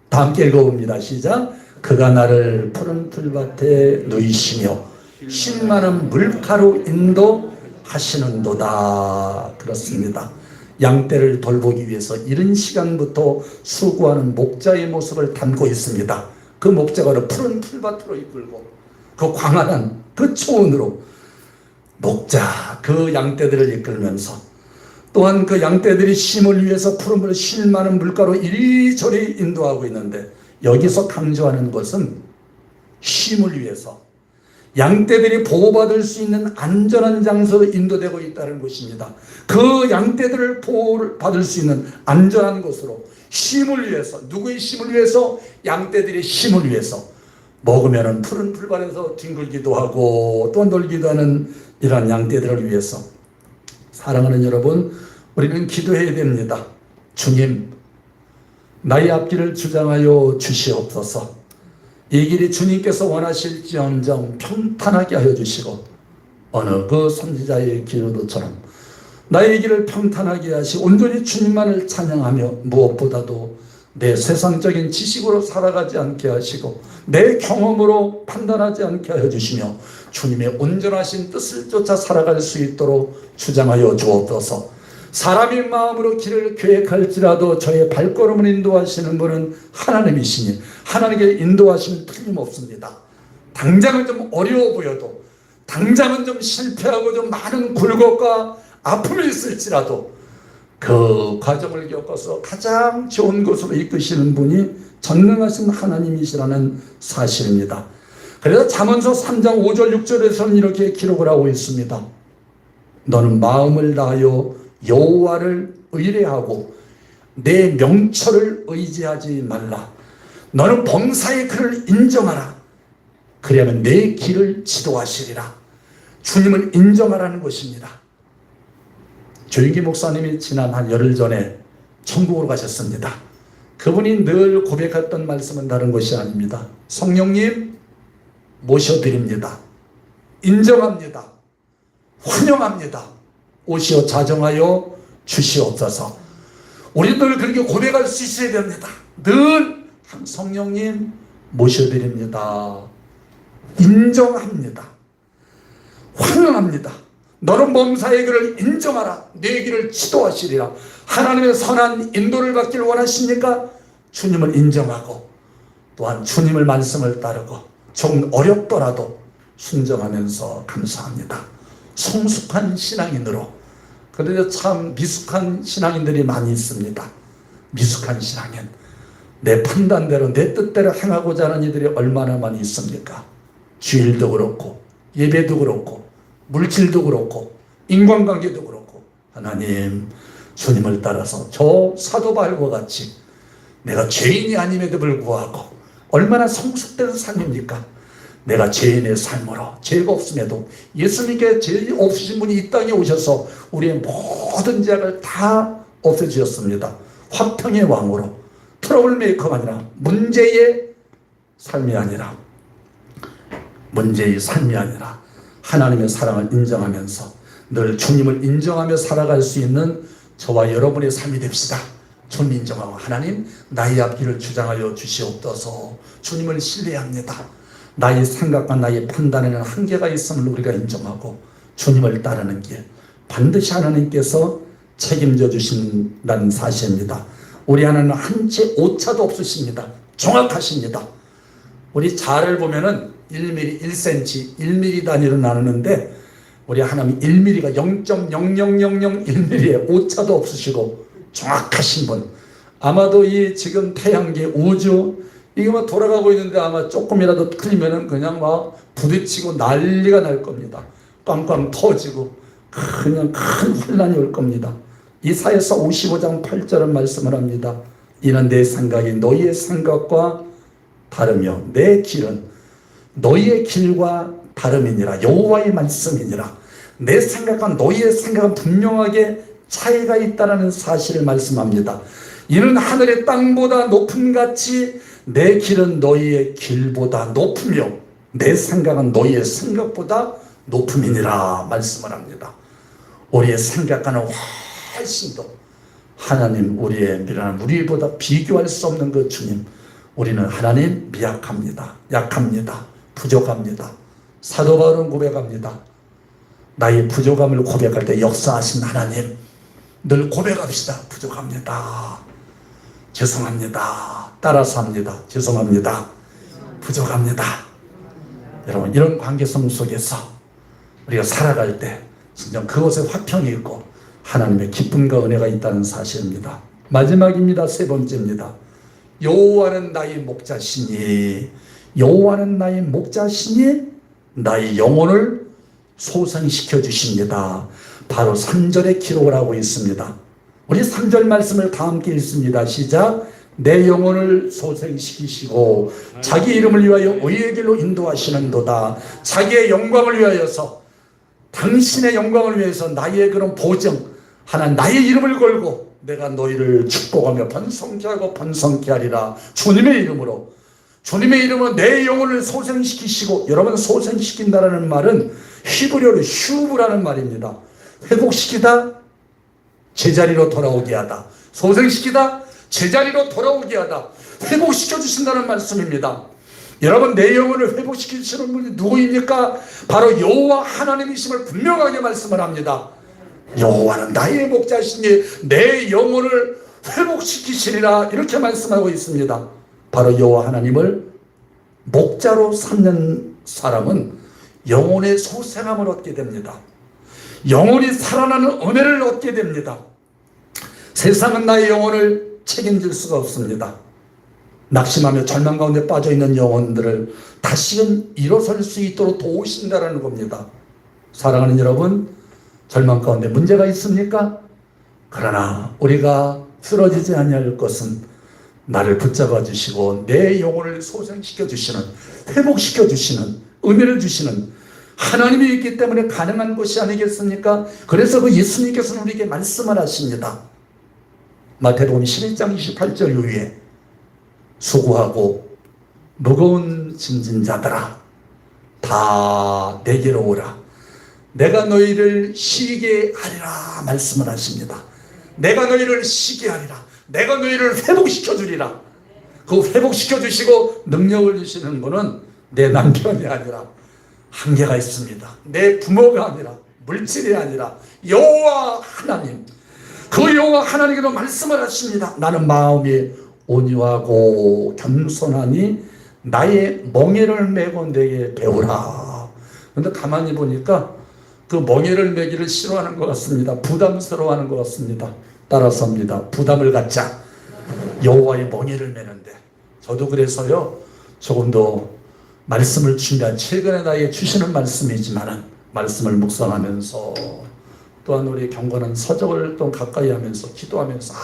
다 함께 읽어봅니다. 시작. 그가 나를 푸른 풀밭에 누이시며 신 많은 물가로 인도하시는도다. 그렇습니다. 양떼를 돌보기 위해서 이른 시간부터 수고하는 목자의 모습을 담고 있습니다. 그 목자가 푸른 풀밭으로 이끌고 그 광활한 그 초원으로 목자 그 양떼들을 이끌면서, 또한 그 양떼들이 쉼을 위해서 푸른 쉴 만한 물가로 이리저리 인도하고 있는데, 여기서 강조하는 것은 쉼을 위해서 양떼들이 보호받을 수 있는 안전한 장소로 인도되고 있다는 것입니다. 그 양떼들을 보호받을 수 있는 안전한 곳으로, 쉼을 위해서, 누구의 쉼을 위해서? 양떼들의 쉼을 위해서. 먹으면 푸른 풀밭에서 뒹굴기도 하고 또 놀기도 하는 이러한 양떼들을 위해서. 사랑하는 여러분, 우리는 기도해야 됩니다. 주님, 나의 앞길을 주장하여 주시옵소서. 이 길이 주님께서 원하실지언정 평탄하게 하여 주시고, 어느 그 선지자의 기도처럼 나의 길을 평탄하게 하시고 온전히 주님만을 찬양하며, 무엇보다도 내 세상적인 지식으로 살아가지 않게 하시고 내 경험으로 판단하지 않게 하여 주시며, 주님의 온전하신 뜻을 쫓아 살아갈 수 있도록 주장하여 주옵소서. 사람의 마음으로 길을 계획할지라도 저의 발걸음을 인도하시는 분은 하나님이시니 하나님께 인도하시면 틀림없습니다. 당장은 좀 어려워 보여도, 당장은 좀 실패하고 좀 많은 굴곡과 아픔이 있을지라도 그 과정을 겪어서 가장 좋은 곳으로 이끄시는 분이 전능하신 하나님이시라는 사실입니다. 그래서 잠언서 3장 5절 6절에서는 이렇게 기록을 하고 있습니다. 너는 마음을 다하여 여호와를 의뢰하고 내 명철을 의지하지 말라. 너는 범사의 그를 인정하라. 그리하면 내 길을 지도하시리라. 주님을 인정하라는 것입니다. 조윤기 목사님이 지난 한 열흘 전에 천국으로 가셨습니다. 그분이 늘 고백했던 말씀은 다른 것이 아닙니다. 성령님 모셔드립니다. 인정합니다. 환영합니다. 오시어 자정하여 주시옵소서. 우리들 그렇게 고백할 수 있어야 됩니다. 늘 성령님 모셔드립니다. 인정합니다. 환영합니다. 너는 범사의 길을 인정하라. 내 길을 지도하시리라. 하나님의 선한 인도를 받기를 원하십니까? 주님을 인정하고 또한 주님의 말씀을 따르고 좀 어렵더라도 순종하면서 감사합니다. 성숙한 신앙인으로. 그런데 참 미숙한 신앙인들이 많이 있습니다. 미숙한 신앙인, 내 판단대로 내 뜻대로 행하고자 하는 이들이 얼마나 많이 있습니까? 주일도 그렇고 예배도 그렇고 물질도 그렇고 인간관계도 그렇고. 하나님, 주님을 따라서 저 사도 바울과 같이 내가 죄인이 아님에도 불구하고 얼마나 성숙된 삶입니까? 내가 죄인의 삶으로 죄가 없음에도 예수님께 죄 없으신 분이 이 땅에 오셔서 우리의 모든 죄악을 다 없애주셨습니다. 화평의 왕으로, 트러블 메이커가 아니라 문제의 삶이 아니라 하나님의 사랑을 인정하면서 늘 주님을 인정하며 살아갈 수 있는 저와 여러분의 삶이 됩시다. 주님 인정하고, 하나님 나의 앞길을 주장하여 주시옵소서. 주님을 신뢰합니다. 나의 생각과 나의 판단에는 한계가 있음을 우리가 인정하고 주님을 따르는 길 반드시 하나님께서 책임져 주신다는 사실입니다. 우리 하나님은 한 채 오차도 없으십니다. 정확하십니다. 우리 자를 보면은 1mm, 1cm, 1mm 단위로 나누는데 우리 하나님 1mm가 0.00001mm에 오차도 없으시고 정확하신 분. 아마도 이 지금 태양계 우주 이게 막 돌아가고 있는데 아마 조금이라도 틀리면은 그냥 막 부딪히고 난리가 날 겁니다. 빵빵 터지고 그냥 큰 혼란이 올 겁니다. 이사야서 55장 8절은 말씀을 합니다. 이는 내 생각이 너희의 생각과 다르며 내 길은 너희의 길과 다름이니라. 여호와의 말씀이니라. 내 생각과 너희의 생각은 분명하게 차이가 있다는 사실을 말씀합니다. 이는 하늘의 땅보다 높음 같이 내 길은 너희의 길보다 높으며 내 생각은 너희의 생각보다 높음이니라 말씀을 합니다. 우리의 생각과는 훨씬 더 하나님, 우리의 미련한 우리보다 비교할 수 없는 그 주님, 우리는 하나님 미약합니다. 약합니다. 부족합니다. 사도 바울은 고백합니다. 나의 부족함을 고백할 때 역사하신 하나님, 늘 고백합시다. 부족합니다. 죄송합니다. 따라서 합니다. 죄송합니다. 부족합니다. 여러분, 이런 관계성 속에서 우리가 살아갈 때 진정 그곳에 화평이 있고 하나님의 기쁨과 은혜가 있다는 사실입니다. 마지막입니다. 세 번째입니다. 여호와는 나의 목자시니, 여호와는 나의 목자시니 나의 영혼을 소생시켜 주십니다. 바로 3절에 기록을 하고 있습니다. 우리 3절 말씀을 다 함께 읽습니다. 시작. 내 영혼을 소생시키시고 자기 이름을 위하여 의의 길로 인도하시는도다. 자기의 영광을 위하여서, 당신의 영광을 위해서 나의 그런 보정, 하나 나의 이름을 걸고 내가 너희를 축복하며 번성케 하고 번성케 하리라. 주님의 이름으로, 주님의 이름은 내 영혼을 소생시키시고, 여러분, 소생시킨다라는 말은 히브리어로 슈브라는 말입니다. 회복시키다, 제자리로 돌아오게 하다. 소생시키다, 제자리로 돌아오게 하다. 회복시켜 주신다는 말씀입니다. 여러분, 내 영혼을 회복시키시는 분이 누구입니까? 바로 여호와 하나님이심을 분명하게 말씀을 합니다. 여호와는 나의 목자시니 내 영혼을 회복시키시리라, 이렇게 말씀하고 있습니다. 바로 여호와 하나님을 목자로 삼는 사람은 영혼의 소생함을 얻게 됩니다. 영혼이 살아나는 은혜를 얻게 됩니다. 세상은 나의 영혼을 책임질 수가 없습니다. 낙심하며 절망 가운데 빠져있는 영혼들을 다시금 일어설 수 있도록 도우신다는 겁니다. 사랑하는 여러분, 절망 가운데 문제가 있습니까? 그러나 우리가 쓰러지지 아니할 것은 나를 붙잡아 주시고 내 영혼을 소생시켜 주시는, 회복시켜 주시는, 은혜를 주시는 하나님이 있기 때문에 가능한 것이 아니겠습니까? 그래서 그 예수님께서는 우리에게 말씀을 하십니다. 마태복음 11장 28절 이후에 수고하고 무거운 짐진 자들아 다 내게로 오라. 내가 너희를 쉬게 하리라 말씀을 하십니다. 내가 너희를 쉬게 하리라. 내가 너희를 회복시켜 주리라. 그 회복시켜 주시고 능력을 주시는 분은 내 남편이 아니라, 한계가 있습니다, 내 부모가 아니라, 물질이 아니라 여호와 하나님, 그 여호와 하나님께서 말씀을 하십니다. 나는 마음이 온유하고 겸손하니 나의 멍에를 메고 내게 배우라. 그런데 가만히 보니까 그 멍에를 메기를 싫어하는 것 같습니다. 부담스러워하는 것 같습니다. 따라서입니다. 부담을 갖자. 여호와의 멍에를 메는데, 저도 그래서요, 조금 더 말씀을 준비한, 최근에 나에게 주시는 말씀이지만은 말씀을 묵상하면서 또한 우리 경건한 서적을 또 가까이 하면서 기도하면서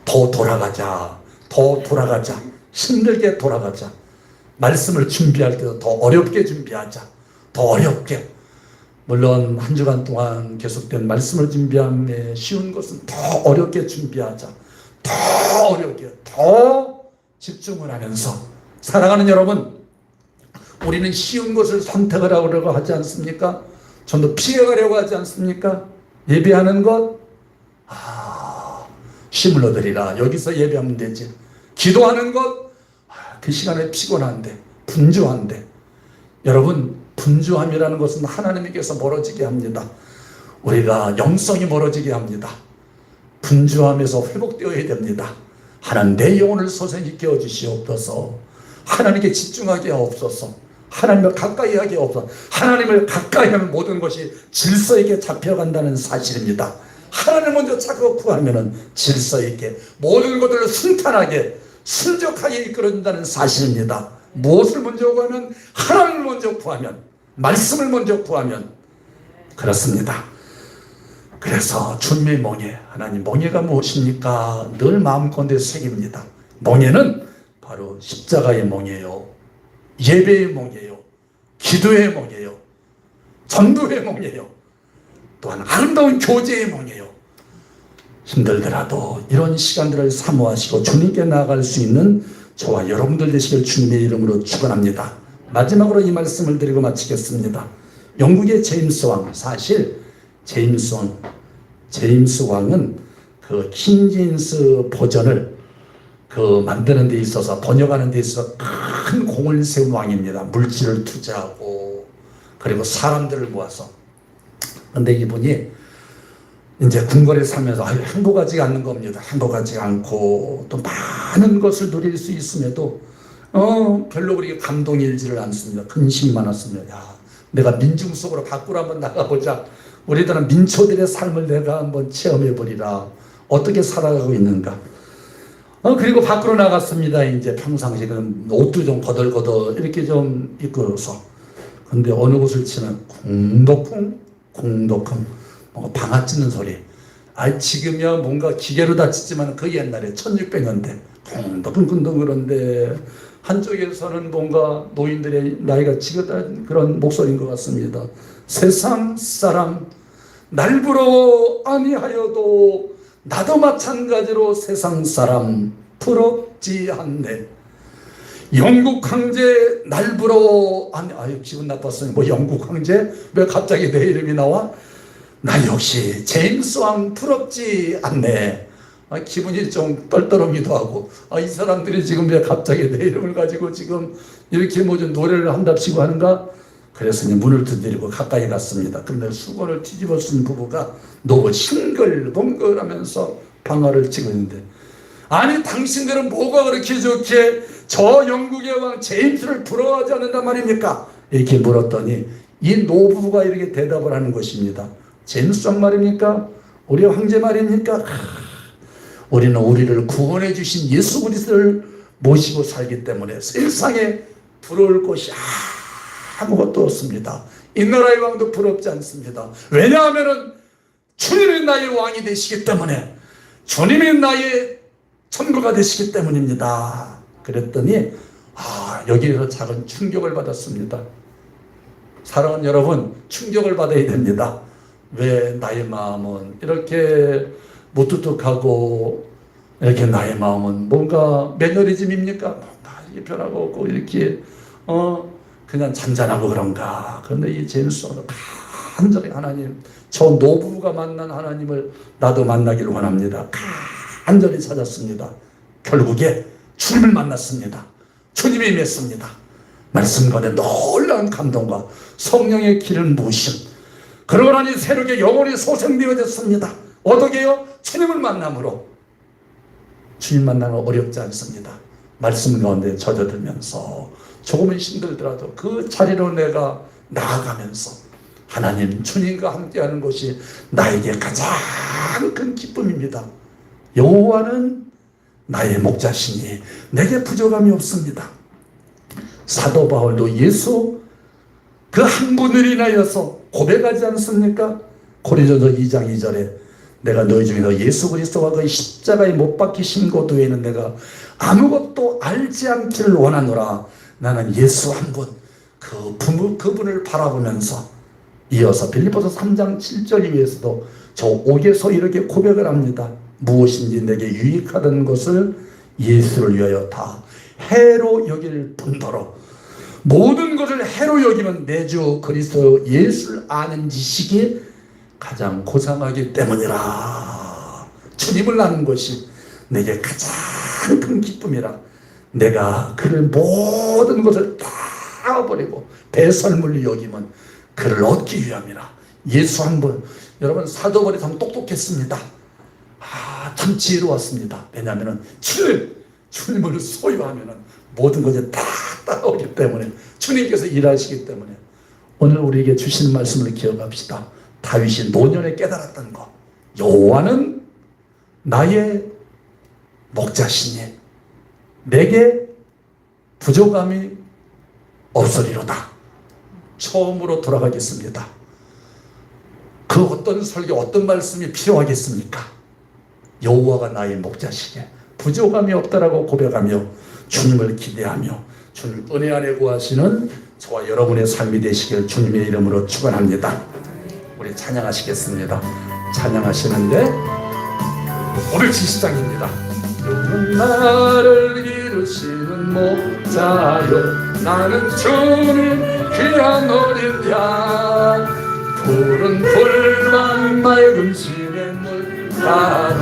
더 돌아가자, 더 돌아가자, 힘들게 돌아가자. 말씀을 준비할 때도 더 어렵게 준비하자. 더 어렵게. 물론 한 주간 동안 계속된 말씀을 준비함에 쉬운 것은 더 어렵게 준비하자. 더 어렵게, 더 집중을 하면서. 사랑하는 여러분, 우리는 쉬운 것을 선택을 하려고 하지 않습니까? 좀 더 피해가려고 하지 않습니까? 예배하는 것, 힘을 얻으리라. 여기서 예배하면 되지. 기도하는 것, 그 시간에 피곤한데, 분주한데. 여러분, 분주함이라는 것은 하나님께서 멀어지게 합니다. 우리가 영성이 멀어지게 합니다. 분주함에서 회복되어야 됩니다. 하나님, 내 영혼을 소생시켜 주시옵소서. 하나님께 집중하게 하옵소서. 하나님을 가까이 하게 하옵소서. 하나님을 가까이 하면 모든 것이 질서 있게 잡혀간다는 사실입니다. 하나님을 먼저 찾고 구하면 질서 있게 모든 것들을 순탄하게 순적하게 이끌어준다는 사실입니다. 무엇을 먼저 구하면? 하나님을 먼저 구하면, 말씀을 먼저 구하면 그렇습니다. 그래서 주님의 멍에, 하나님 멍에가 무엇입니까? 늘 마음가운데 새깁니다. 멍에는 바로 십자가의 멍에요, 예배의 멍에요, 기도의 멍에요, 전도의 멍에요, 또한 아름다운 교제의 멍에요. 힘들더라도 이런 시간들을 사모하시고 주님께 나아갈 수 있는 저와 여러분들 되시길 주님의 이름으로 축원합니다. 마지막으로 이 말씀을 드리고 마치겠습니다. 영국의 제임스 왕, 사실 제임스 왕은 그 킹제임스 버전을 만드는 데 있어서, 번역하는 데 있어서 큰 공을 세운 왕입니다. 물질을 투자하고 그리고 사람들을 모아서. 그런데 이분이 이제 궁궐에 살면서 행복하지 않는 겁니다. 행복하지 않고 또 많은 것을 누릴 수 있음에도 별로 그렇게 감동이 일지를 않습니다. 근심이 많았습니다. 야, 내가 민중 속으로 밖으로 한번 나가보자. 우리들은 민초들의 삶을 내가 한번 체험해 보리라. 어떻게 살아가고 있는가. 그리고 밖으로 나갔습니다. 이제 평상시에 옷도 좀 거덜거덜 이렇게 좀 입고서. 근데 어느 곳을 치면 쿵덕쿵 쿵덕쿵 뭔가 방아 찌는 소리. 지금이야 뭔가 기계로 다 찢지만 그 옛날에 1600년대 쿵덕쿵쿵덕 그런데 한쪽에서는 뭔가 노인들의 나이가 지긋한 그런 목소리인 것 같습니다. 세상 사람 날 부러워 아니하여도 나도 마찬가지로 세상 사람 부럽지 않네. 영국 황제 날 부러워 아니 기분 나빴어요. 뭐 영국 황제? 왜 갑자기 내 이름이 나와? 나 역시 제임스 왕 부럽지 않네. 기분이 좀 떨떠름기도 하고 이 사람들이 지금 왜 갑자기 내 이름을 가지고 지금 이렇게 뭐 좀 노래를 한답시고 하는가? 그래서 문을 두드리고 가까이 갔습니다. 그런데 수건을 뒤집어 쓴 부부가 너무 싱글벙글하면서 방아를 찍었는데 아니 당신들은 뭐가 그렇게 좋게 저 영국의 왕 제임스를 부러워하지 않는단 말입니까? 이렇게 물었더니 이 노부부가 이렇게 대답을 하는 것입니다. 제임스 왕 말입니까? 우리 황제 말입니까? 우리는 우리를 구원해 주신 예수 그리스도를 모시고 살기 때문에 세상에 부러울 것이 아무것도 없습니다. 이 나라의 왕도 부럽지 않습니다. 왜냐하면 주님이 나의 왕이 되시기 때문에 주님이 나의 천부가 되시기 때문입니다. 그랬더니 여기에서 작은 충격을 받았습니다. 사랑하는 여러분, 충격을 받아야 됩니다. 왜 나의 마음은 이렇게 무뚝뚝하고 이렇게 나의 마음은 뭔가 매너리즘입니까? 뭔가 이게 변화가 없고 이렇게 그냥 잔잔하고 그런가. 그런데 이 제임스는 간절히 하나님, 저 노부부가 만난 하나님을 나도 만나기를 원합니다. 간절히 찾았습니다. 결국에 주님을 만났습니다. 주님이 맺습니다. 말씀 가운데 놀라운 감동과 성령의 길을 모신 그러고 나니 새롭게 영혼이 소생되어졌습니다. 어떻게요? 주님을 만남으로. 주님 만나는 어렵지 않습니다. 말씀 가운데 젖어들면서 조금은 힘들더라도 그 자리로 내가 나아가면서 하나님 주님과 함께하는 것이 나에게 가장 큰 기쁨입니다. 여호와는 나의 목자시니 내게 부족함이 없습니다. 사도 바울도 예수 그 한 분을 인하여서 고백하지 않습니까? 고린도서 2장 2절에 내가 너희 중에서 예수 그리스도와 그 십자가에 못 박히신 것 외에는 내가 아무것도 알지 않기를 원하노라. 나는 예수 한 분, 그분을 바라보면서 이어서 빌립보서 3장 7절 이후에서도 저 옥에서 이렇게 고백을 합니다. 무엇인지 내게 유익하던 것을 예수를 위하여 다 해로 여길 뿐더러 모든 것을 해로 여기면 내 주 그리스도 예수를 아는 지식이 가장 고상하기 때문이라. 주님을 아는 것이 내게 가장 큰 기쁨이라. 내가 그를 모든 것을 다 버리고 배설물로 여기면 그를 얻기 위함이라. 예수 한 분. 여러분 사도 바울이 참 똑똑했습니다. 참 지혜로웠습니다. 왜냐하면 주님을 소유하면 모든 것이 다 따라오기 때문에 주님께서 일하시기 때문에 오늘 우리에게 주신 말씀을 기억합시다. 다윗이 노년에 깨달았던 것. 여호와는 나의 목자시니 내게 부족함이 없으리로다. 처음으로 돌아가겠습니다. 그 어떤 설교, 어떤 말씀이 필요하겠습니까? 여호와가 나의 목자시니 부족함이 없다라고 고백하며 주님을 기대하며 주님 은혜 안에 구하시는 저와 여러분의 삶이 되시길 주님의 이름으로 축원합니다. 우리 찬양하시겠습니다. 찬양하시는데 오늘 70장입니다. 주는 나를 기르시는 목자요 나는 주님 귀한 어린 양 푸른 풀만 맑은 시냇물가로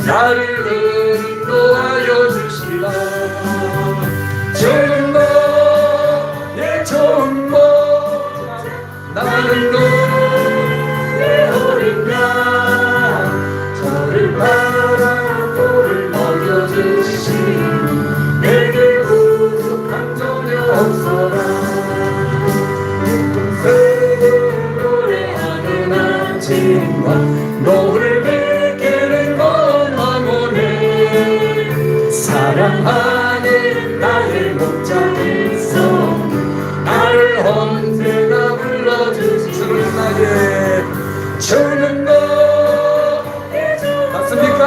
나를 인도하여 주시라. 주는 너의 좋은 목자 나는 너의 어린 양 저를 바라보고 를 먹여주시니 내게 부족한 부러지는 것 너를 뵙기를 원하노니 사랑하는 나의 목자께서 나를 언제나 불러주시는 나의 주는 너의 맞습니까?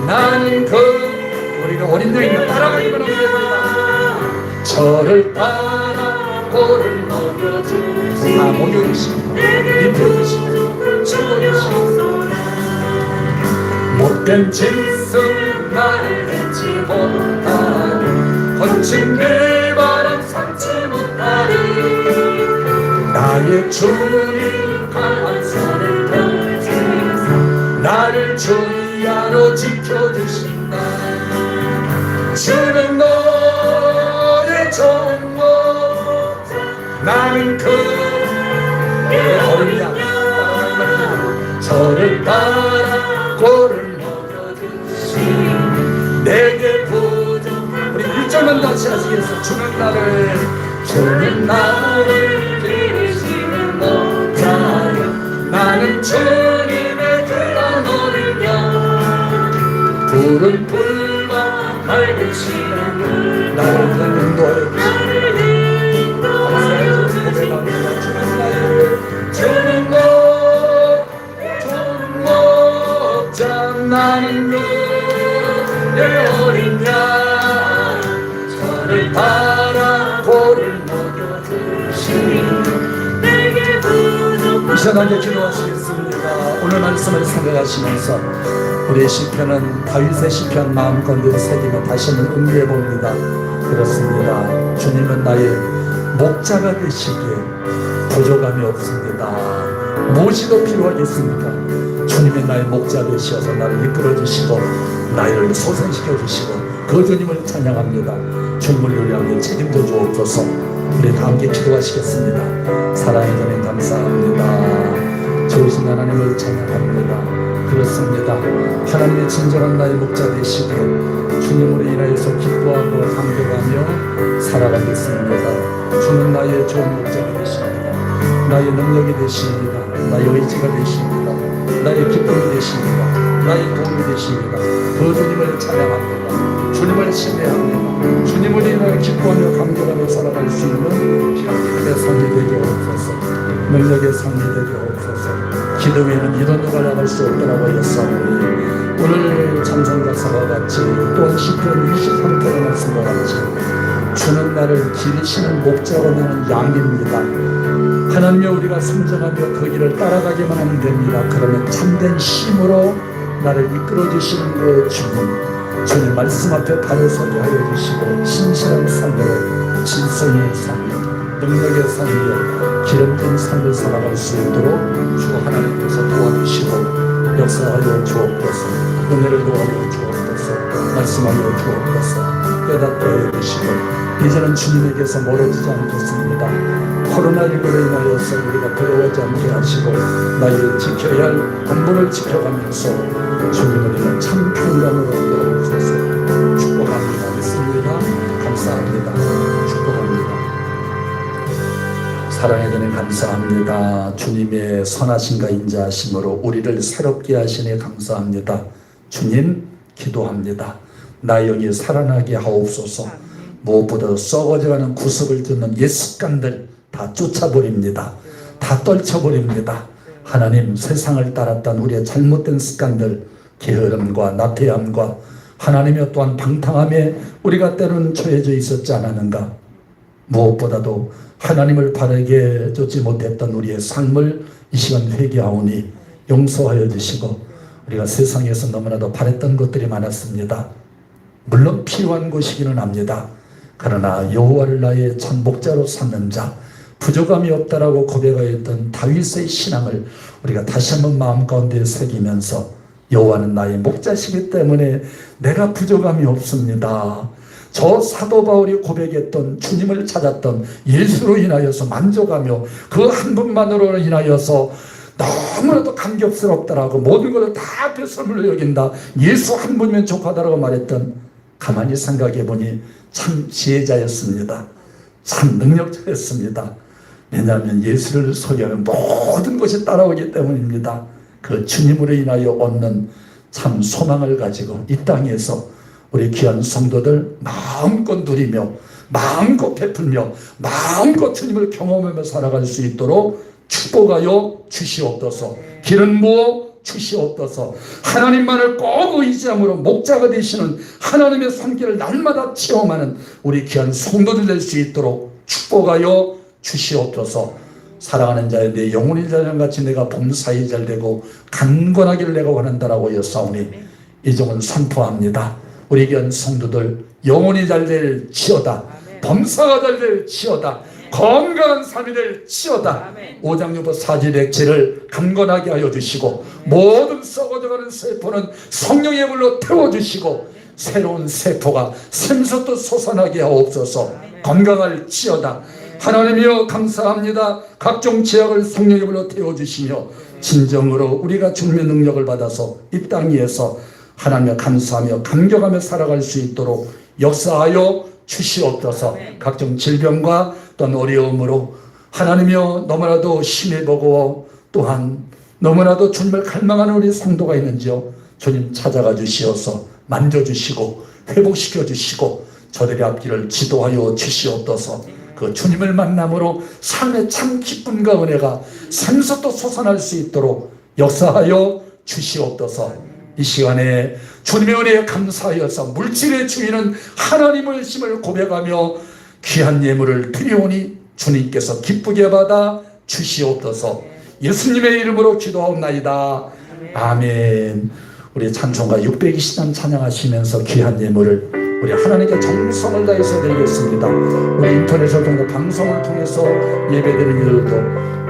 나는 우리가 어린 여인을 따라가기만 하면 됩니다. 저를 따라 골을 먹여주시고 먹여주시고 입혀주시고 채워주시고 못된 짐승 나를 잊지 못하니 거친 길바람 삼지 못하니 나의 주님 강한 손을 펼치사 나를 주의 안으로 지켜주신다. 주는 너의 정복 나는 그의 어린 양 저를 따라 골을 먹여주시니 내게 부족 우리 1절만 다시 하시겠어요? 주는 나를 기르시는 목자여 나는 주님의 그런 어린 양 푸른 풀과 맑은 시간 나를 인도해 주는 목자 나는 그의 어린 양 저를 따라 골을 먹여주시니 내게 부족한 이 시간에 기도하시겠습니다. 오늘 말씀을 생각하시면서 우리의 시편은 다윗의 시편 마음가운데 새기며 다시 한번 음미해봅니다. 그렇습니다. 주님은 나의 목자가 되시기에 부족함이 없습니다. 무엇이 더 필요하겠습니까? 주님이 나의 목자 되시어서 나를 이끌어주시고 나를 소생시켜주시고 그 주님을 찬양합니다. 주님을 위하여 책임져 주옵소서. 우리 다 함께 기도하시겠습니다. 사랑의 주님 감사합니다. 좋으신 하나님을 찬양합니다. 그렇습니다. 하나님의 친절한 나의 목자 되시기에 주님으로 인하여서 기뻐하고 감격하며 살아가겠습니다. 주는 나의 좋은 목자가 되십니다. 나의 능력이 되십니다. 나의 의지가 되십니다. 나의 기쁨이 되십니다. 나의 도움이 되십니다. 그 주님을 찬양합니다. 주님을 신뢰합니다. 주님을 인하여 기뻐하며 감격하며 살아갈 수 있는 기도의 삶이 되게 하옵소서. 능력의 삶이 되게 하옵소서. 기도 외에는 이런 누가 나갈 수 없더라고 했사오니 오늘 찬송가사와 같이 또한 시편 23편의 말씀과 같이 주는 나를 기르시는 목자로 나는 양입니다. 하나님여 우리가 순종하며 그 길을 따라가기만 하면 됩니다. 그러면 참된 힘으로 나를 이끌어주시는 그 주님 말씀 앞에 바로 서게 하여 주시고 신실한 삶으로 질서의 삶 능력의 삶이요 기름진 삶을 살아갈 수 있도록 주 하나님께서 도와주시고 역사하여 주옵소서. 은혜를 도와여 주옵소서. 말씀하여 주옵소서. 깨닫게 해주시고 이제는 주님에게서 멀어지지 않겠습니다. 코로나19로 인하여서 우리가 두려워하지 않게 하시고 나를 지켜야 할 본분을 지켜가면서 주님을 위한 참 평강으로 이끌어주소서. 축복합니다. 믿습니다. 감사합니다. 축복합니다. 사랑의 주님 감사합니다. 주님의 선하심과 인자하심으로 우리를 새롭게 하시니 감사합니다. 주님 기도합니다. 나의 영이 살아나게 하옵소서. 무엇보다 썩어져가는 구석을 듣는 옛 습관들 다 쫓아버립니다. 다 떨쳐버립니다. 하나님 세상을 따랐던 우리의 잘못된 습관들 게으름과 나태함과 하나님의 또한 방탕함에 우리가 때로는 처해져 있었지 않았는가. 무엇보다도 하나님을 바르게 쫓지 못했던 우리의 삶을 이 시간 회개하오니 용서하여 주시고 우리가 세상에서 너무나도 바랬던 것들이 많았습니다. 물론 필요한 것이기는 합니다. 그러나 여호와를 나의 참 목자로 삼는 자 부족함이 없다라고 고백하였던 다윗의 신앙을 우리가 다시 한번 마음 가운데 새기면서 여호와는 나의 목자시기 때문에 내가 부족함이 없습니다. 저 사도 바울이 고백했던 주님을 찾았던 예수로 인하여서 만족하며 그 한 분만으로 인하여서 너무나도 감격스럽다라고 모든 것을 다 앞에 선물로 여긴다. 예수 한 분이면 족하다라고 말했던 가만히 생각해 보니 참 지혜자였습니다. 참 능력자였습니다. 왜냐하면 예수를 소개하는 모든 것이 따라오기 때문입니다. 그 주님으로 인하여 얻는 참 소망을 가지고 이 땅에서 우리 귀한 성도들 마음껏 누리며 마음껏 베풀며 마음껏 주님을 경험하며 살아갈 수 있도록 축복하여 주시옵소서. 기름 부어 주시옵소서. 하나님만을 꼭 의지함으로 목자가 되시는 하나님의 손길을 날마다 체험하는 우리 귀한 성도들 될 수 있도록 축복하여 주시옵소서. 사랑하는 자여, 내 영혼이 잘됨같이 내가 범사에 잘되고 강건하기를 내가 원한다라고 여사오니 이 종은 선포합니다. 우리 귀한 성도들 영혼이 잘될 치어다, 범사가 잘될 치어다, 건강한 삶이 될 치어다. 오장육부 사지백체를 강건하게 하여 주시고 모든 썩어져가는 세포는 성령의 불로 태워주시고 새로운 세포가 샘솟듯 솟아나게 하옵소서. 건강할 치어다. 하나님이여 감사합니다. 각종 제약을 성령의 불로 태워주시며 진정으로 우리가 주님의 능력을 받아서 이 땅 위에서 하나님을 감사하며 감격하며 살아갈 수 있도록 역사하여 주시옵소서. 각종 질병과 또한 어려움으로 하나님이여 너무나도 심히 버거워 또한 너무나도 주님을 갈망하는 우리 성도가 있는지요, 주님 찾아가 주시어서 만져주시고 회복시켜 주시고 저들의 앞길을 지도하여 주시옵소서. 그 주님을 만남으로 삶의 참 기쁨과 은혜가 샘솟도 솟아날 수 있도록 역사하여 주시옵소서. 이 시간에 주님의 은혜에 감사하여서 물질의 주인은 하나님을 심을 고백하며 귀한 예물을 드리오니 주님께서 기쁘게 받아 주시옵소서. 예수님의 이름으로 기도하옵나이다. 아멘. 우리 찬송가 620단 찬양하시면서 귀한 예물을 우리 하나님께 정성을 다해서 드리겠습니다. 우리 인터넷을 통해 방송을 통해서 예배드리는 이들도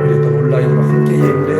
우리 또 온라인으로 함께 예물에